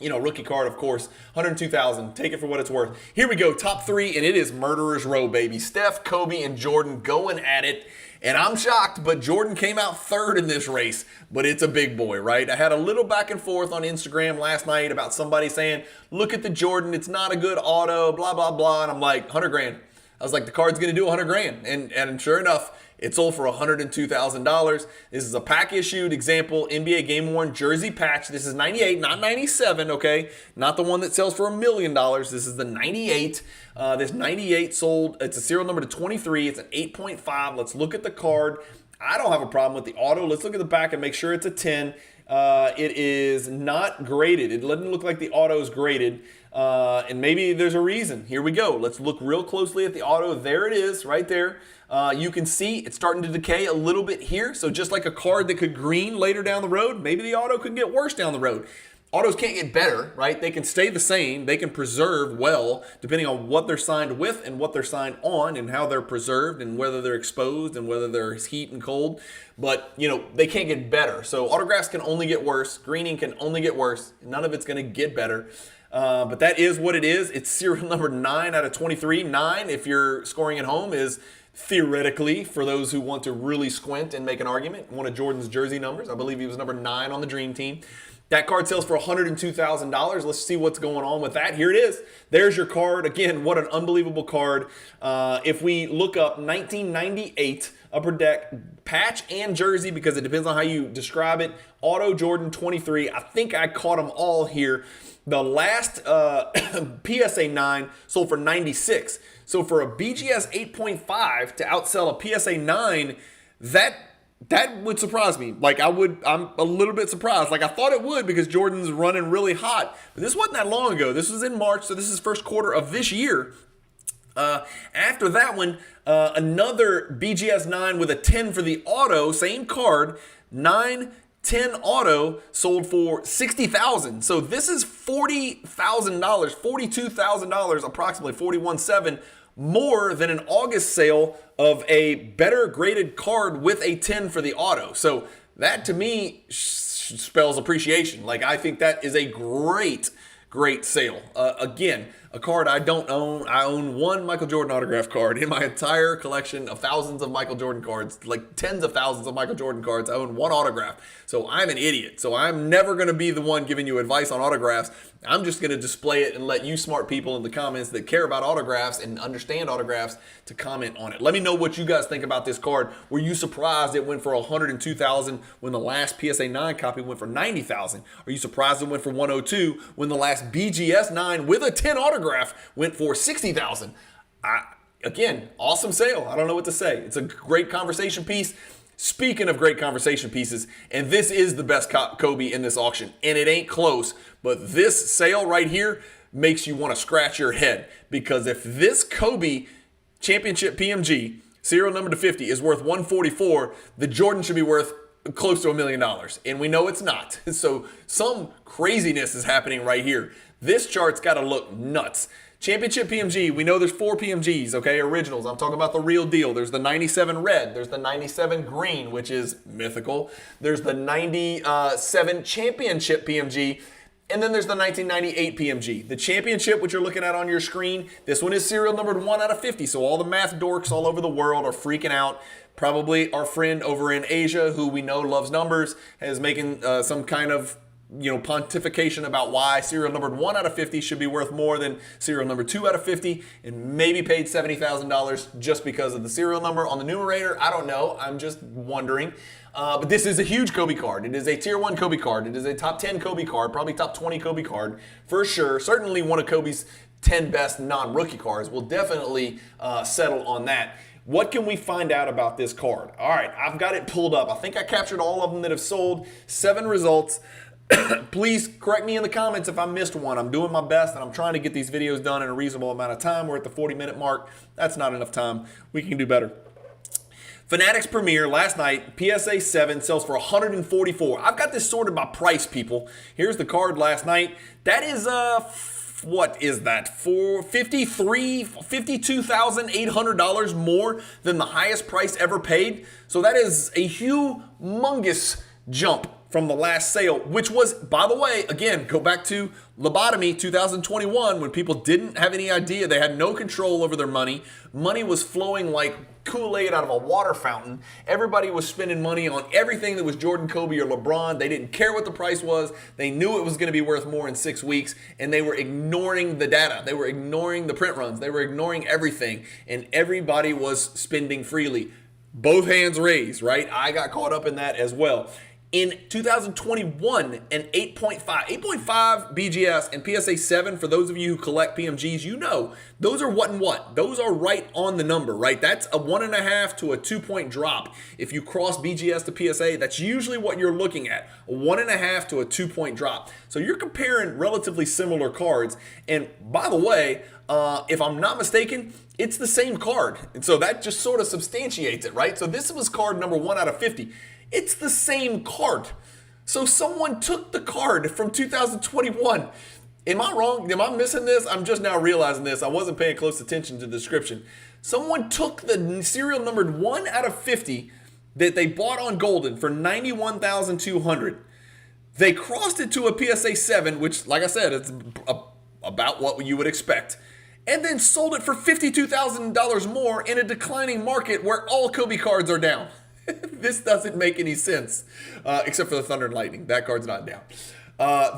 rookie card, of course. 102,000. Take it for what it's worth. Here we go. Top 3, and it is Murderer's Row, baby. Steph, Kobe, and Jordan going at it. And I'm shocked, but Jordan came out third in this race. But it's a big boy, right? I had a little back and forth on Instagram last night about somebody saying, look at the Jordan. It's not a good auto, blah, blah, blah. And I'm like, 100 grand. I was like, the card's going to do 100 grand. And sure enough, it sold for $102,000. This is a pack-issued example NBA game-worn jersey patch. This is 98, not 97, okay? Not the one that sells for $1 million. This is the 98. This 98 sold. It's a serial number to 23. It's an 8.5. Let's look at the card. I don't have a problem with the auto. Let's look at the back and make sure it's a 10. It is not graded. It doesn't look like the auto is graded. And maybe there's a reason. Here we go. Let's look real closely at the auto. There it is, right there. You can see it's starting to decay a little bit here. So just like a card that could green later down the road, maybe the auto could get worse down the road. Autos can't get better, right? They can stay the same. They can preserve well, depending on what they're signed with and what they're signed on and how they're preserved and whether they're exposed and whether there's heat and cold. But, they can't get better. So autographs can only get worse. Greening can only get worse. None of it's going to get better. But that is what it is. It's serial number 9 out of 23. 9, if you're scoring at home, is theoretically, for those who want to really squint and make an argument, one of Jordan's jersey numbers. I believe he was number 9 on the Dream Team. That card sells for $102,000. Let's see what's going on with that. Here it is. There's your card. Again, what an unbelievable card. If we look up 1998 Upper Deck patch and jersey, because it depends on how you describe it, Auto Jordan 23. I think I caught them all here. The last PSA 9 sold for 96. So for a BGS 8.5 to outsell a PSA 9, that would surprise me. I'm a little bit surprised. I thought it would because Jordan's running really hot. But this wasn't that long ago. This was in March, so this is first quarter of this year. After that one, another BGS 9 with a 10 for the auto, same card, 9, 10 auto sold for $60,000. So this is $40,000, $42,000, approximately $41,700 more than an August sale of a better graded card with a 10 for the auto. So that to me spells appreciation. I think that is a great sale. Again, a card I don't own. I own one Michael Jordan autograph card in my entire collection of thousands of Michael Jordan cards, tens of thousands of Michael Jordan cards. I own one autograph. So I'm an idiot. So I'm never going to be the one giving you advice on autographs. I'm just going to display it and let you smart people in the comments that care about autographs and understand autographs to comment on it. Let me know what you guys think about this card. Were you surprised it went for $102,000 when the last PSA 9 copy went for $90,000? Are you surprised it went for $102 when the last BGS 9 with a 10 autograph went for $60,000? Again, awesome sale. I don't know what to say. It's a great conversation piece. Speaking of great conversation pieces, and this is the best Kobe in this auction, and it ain't close, but this sale right here makes you want to scratch your head, because if this Kobe Championship PMG serial number to 50 is worth $144, the Jordan should be worth close to $1 million. And we know it's not. So some craziness is happening right here. This chart's got to look nuts. Championship PMG, we know there's 4 PMGs, okay, originals. I'm talking about the real deal. There's the 97 red. There's the 97 green, which is mythical. There's the 97 championship PMG. And then there's the 1998 PMG. The championship, which you're looking at on your screen, this one is serial numbered 1 out of 50. So all the math dorks all over the world are freaking out. Probably our friend over in Asia, who we know loves numbers, is making some kind of pontification about why serial numbered 1 out of 50 should be worth more than serial number 2 out of 50, and maybe paid $70,000 just because of the serial number on the numerator. I don't know. I'm just wondering. But this is a huge Kobe card. It is a tier 1 Kobe card. It is a top 10 Kobe card, probably top 20 Kobe card for sure. Certainly one of Kobe's 10 best non-rookie cards. We'll definitely settle on that. What can we find out about this card? All right, I've got it pulled up. I think I captured all of them that have sold. 7 results. Please correct me in the comments if I missed one. I'm doing my best, and I'm trying to get these videos done in a reasonable amount of time. We're at the 40-minute mark. That's not enough time. We can do better. Fanatics Premier last night, PSA 7 sells for $144. I've got this sorted by price, people. Here's the card last night. That is what is that? For $52,800 more than the highest price ever paid. So that is a humongous jump from the last sale, which was, by the way, again, go back to lobotomy 2021 when people didn't have any idea. They had no control over their money. Money was flowing like Kool-Aid out of a water fountain. Everybody was spending money on everything that was Jordan, Kobe, or LeBron. They didn't care what the price was. They knew it was going to be worth more in 6 weeks, and they were ignoring the data. They were ignoring the print runs. They were ignoring everything, and everybody was spending freely. Both hands raised, right? I got caught up in that as well. In 2021, an 8.5 BGS and PSA 7, for those of you who collect PMGs, you know, those are what and what. Those are right on the number, right? That's a 1.5 to a 2-point drop. If you cross BGS to PSA, that's usually what you're looking at, a 1.5 to a 2-point drop. So you're comparing relatively similar cards. And by the way, if I'm not mistaken, it's the same card. And so that just sort of substantiates it, right? So this was card number 1 out of 50. It's the same card. So someone took the card from 2021. Am I wrong? Am I missing this? I'm just now realizing this. I wasn't paying close attention to the description. Someone took the serial numbered 1 out of 50 that they bought on Golden for $91,200. They crossed it to a PSA 7, which, like I said, it's about what you would expect, and then sold it for $52,000 more in a declining market where all Kobe cards are down. This doesn't make any sense, except for the Thunder and Lightning. That card's not down.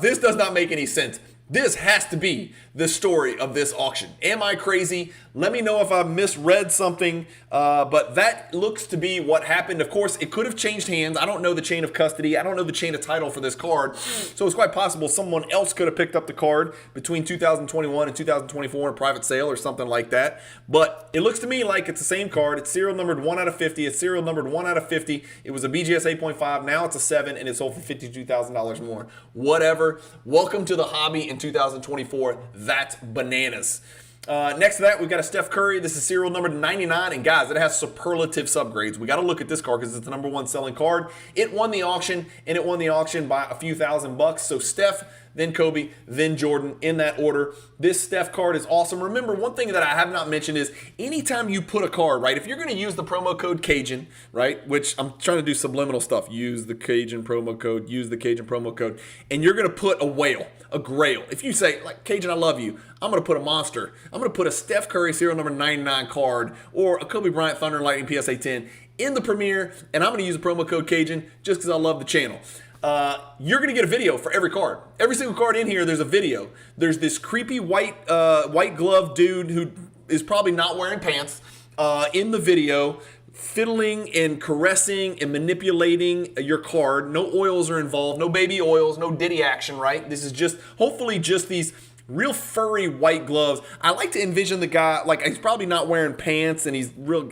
This does not make any sense. This has to be the story of this auction. Am I crazy? Let me know if I misread something, but that looks to be what happened. Of course, it could have changed hands. I don't know the chain of custody. I don't know the chain of title for this card. So it's quite possible someone else could have picked up the card between 2021 and 2024 in a private sale or something like that. But it looks to me like it's the same card. It's serial numbered 1 out of 50. It's serial numbered 1 out of 50. It was a BGS 8.5. Now it's a 7, and it sold for $52,000 more. Whatever. Welcome to the hobby in 2024. That's bananas. Next to that, we've got a Steph Curry. This is serial number 99, and guys, it has superlative subgrades. We got to look at this card because it's the number 1 selling card. It won the auction, and it won the auction by a few $1,000. So Steph, then Kobe, then Jordan, in that order. This Steph card is awesome. Remember, one thing that I have not mentioned is anytime you put a card, right, if you're going to use the promo code Cajun, right, which I'm trying to do subliminal stuff, use the Cajun promo code, use the Cajun promo code, and you're going to put a whale, a grail. If you say, like, Cajun, I love you, I'm going to put a monster. I'm going to put a Steph Curry serial number 99 card or a Kobe Bryant Thunder and Lightning PSA 10 in the Premier, and I'm going to use the promo code Cajun just because I love the channel. You're going to get a video for every card. Every single card in here, there's a video. There's this creepy white glove dude who is probably not wearing pants in the video, fiddling and caressing and manipulating your card. No oils are involved, no baby oils, no Diddy action, right? This is just, hopefully just these real furry white gloves. I like to envision the guy, like he's probably not wearing pants and he's real,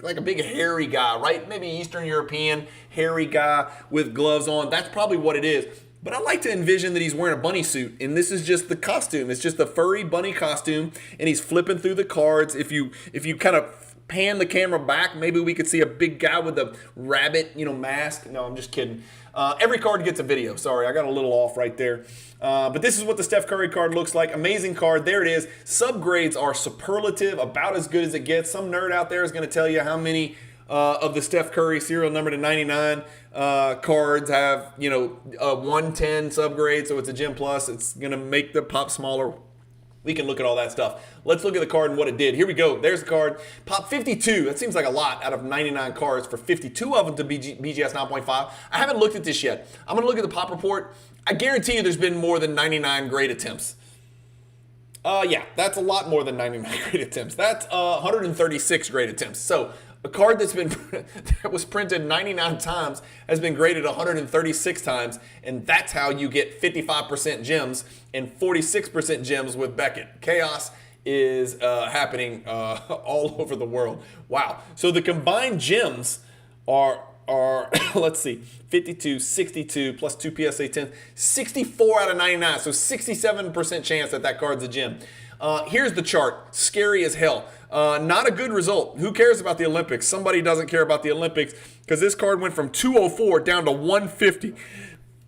like a big hairy guy, right? Maybe Eastern European hairy guy with gloves on. That's probably what it is. But I like to envision that he's wearing a bunny suit, and this is just the costume. It's just the furry bunny costume, and he's flipping through the cards. If you kind of pan the camera back, maybe we could see a big guy with a rabbit, mask. No, I'm just kidding. Every card gets a video. Sorry, I got a little off right there. But this is what the Steph Curry card looks like. Amazing card. There it is. Subgrades are superlative, about as good as it gets. Some nerd out there is going to tell you how many of the Steph Curry serial number to 99 cards have, a 110 subgrade, so it's a Gem Plus. It's going to make the pop smaller. We can look at all that stuff. Let's look at the card and what it did. Here we go. There's the card. Pop 52. That seems like a lot out of 99 cards for 52 of them to BGS 9.5. I haven't looked at this yet. I'm going to look at the pop report. I guarantee you there's been more than 99 grade attempts. Yeah, that's a lot more than 99 grade attempts. That's 136 grade attempts. So a card that was printed 99 times has been graded 136 times, and that's how you get 55% gems and 46% gems with Beckett. Chaos is happening all over the world. Wow. So the combined gems are let's see, 52, 62, plus 2 PSA 10, 64 out of 99. So 67% chance that card's a gem. Here's the chart. Scary as hell. Not a good result. Who cares about the Olympics? Somebody doesn't care about the Olympics because this card went from 204 down to 150.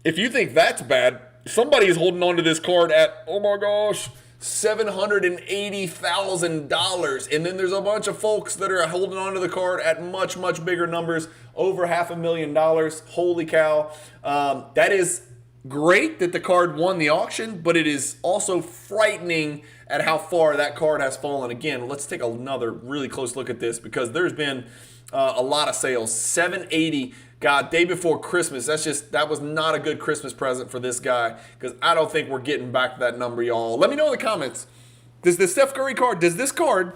If you think that's bad, somebody is holding on to this card at, oh my gosh, $780,000. And then there's a bunch of folks that are holding on to the card at much, much bigger numbers, over $500,000. Holy cow. That is great that the card won the auction, but it is also frightening at how far that card has fallen. Again, let's take another really close look at this because there's been a lot of sales. 780, God, day before Christmas. That was not a good Christmas present for this guy because I don't think we're getting back to that number, y'all. Let me know in the comments. Does this Steph Curry card, does this card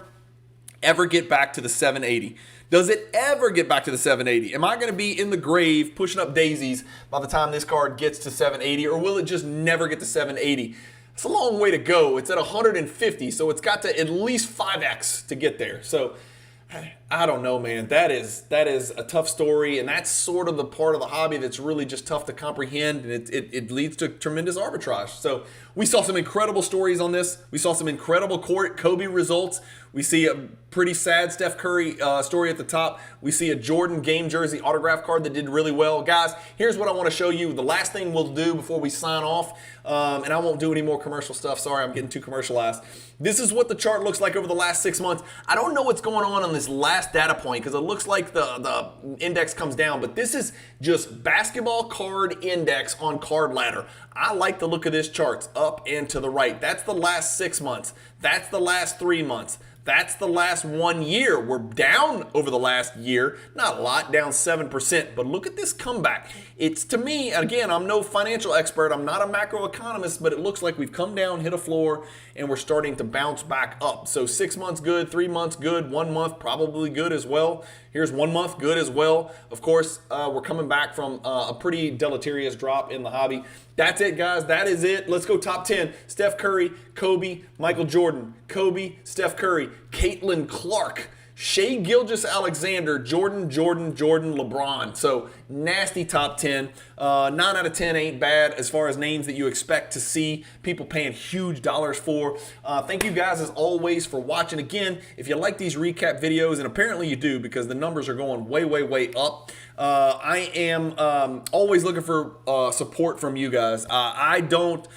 ever get back to the 780? Does it ever get back to the 780? Am I going to be in the grave pushing up daisies by the time this card gets to 780, or will it just never get to 780? It's a long way to go. It's at 150, so it's got to at least 5x to get there. So I don't know, man. That is a tough story, and that's sort of the part of the hobby that's really just tough to comprehend, and it leads to tremendous arbitrage. So we saw some incredible stories on this. We saw some incredible Kobe results. We see a pretty sad Steph Curry story at the top. We see a Jordan game jersey autograph card that did really well. Guys, here's what I want to show you. The last thing we'll do before we sign off, and I won't do any more commercial stuff. Sorry, I'm getting too commercialized. This is what the chart looks like over the last 6 months. I don't know what's going on this last data point because it looks like the index comes down, but this is just basketball card index on Card Ladder. I like the look of this chart up and to the right. That's the last 6 months. That's the last 3 months. That's the last 1 year. We're down over the last year. Not a lot, down 7%. But look at this comeback. It's, to me, again, I'm no financial expert. I'm not a macroeconomist, but it looks like we've come down, hit a floor, and we're starting to bounce back up. So 6 months good, 3 months good, 1 month probably good as well. Here's 1 month good as well. Of course, we're coming back from a pretty deleterious drop in the hobby. That's it, guys. That is it. Let's go top 10. Steph Curry, Kobe, Michael Jordan, Kobe, Steph Curry, Caitlin Clark, Shai Gilgeous-Alexander, Jordan, LeBron. So nasty top 10. 9 out of 10 ain't bad as far as names that you expect to see people paying huge dollars for. Thank you guys as always for watching. Again, if you like these recap videos, and apparently you do because the numbers are going way, way, way up, I am always looking for support from you guys. I don't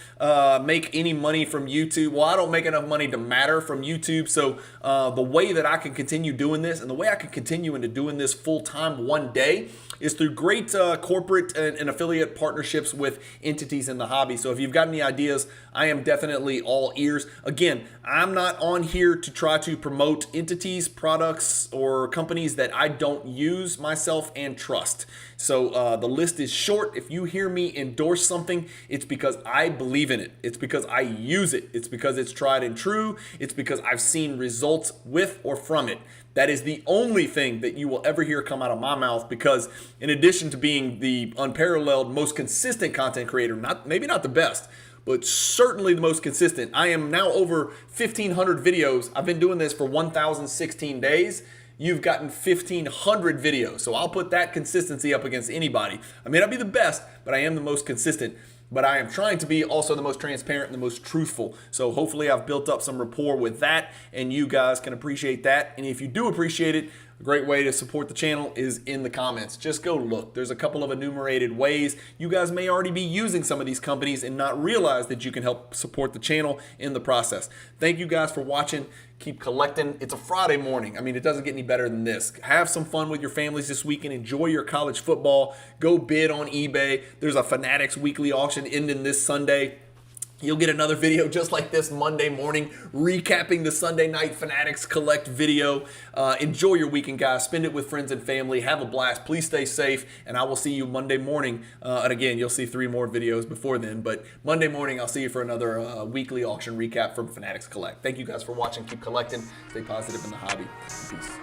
make any money from YouTube. Well, I don't make enough money to matter from YouTube. So the way that I can continue doing this and the way I can continue into doing this full time one day is through great corporate and affiliate partnerships with entities in the hobby. So if you've got any ideas, I am definitely all ears. Again, I'm not on here to try to promote entities, products, or companies that I don't use myself and trust. So the list is short. If you hear me endorse something, it's because I believe in it. It's because I use it. It's because it's tried and true. It's because I've seen results with or from it. That is the only thing that you will ever hear come out of my mouth, because in addition to being the unparalleled, most consistent content creator, maybe not the best, but certainly the most consistent. I am now over 1,500 videos. I've been doing this for 1,016 days. You've gotten 1,500 videos. So I'll put that consistency up against anybody. I may not be the best, but I am the most consistent. but I am trying to be also the most transparent and the most truthful. So hopefully I've built up some rapport with that, and you guys can appreciate that. And if you do appreciate it, a great way to support the channel is in the comments. Just go look. There's a couple of enumerated ways. You guys may already be using some of these companies and not realize that you can help support the channel in the process. Thank you guys for watching. Keep collecting. It's a Friday morning. I mean, it doesn't get any better than this. Have some fun with your families this weekend. Enjoy your college football. Go bid on eBay. There's a Fanatics weekly auction ending this Sunday. You'll get another video just like this Monday morning, recapping the Sunday night Fanatics Collect video. Enjoy your weekend, guys. Spend it with friends and family. Have a blast. Please stay safe, and I will see you Monday morning. And again, you'll see 3 more videos before then, but Monday morning, I'll see you for another weekly auction recap from Fanatics Collect. Thank you guys for watching. Keep collecting. Stay positive in the hobby. Peace.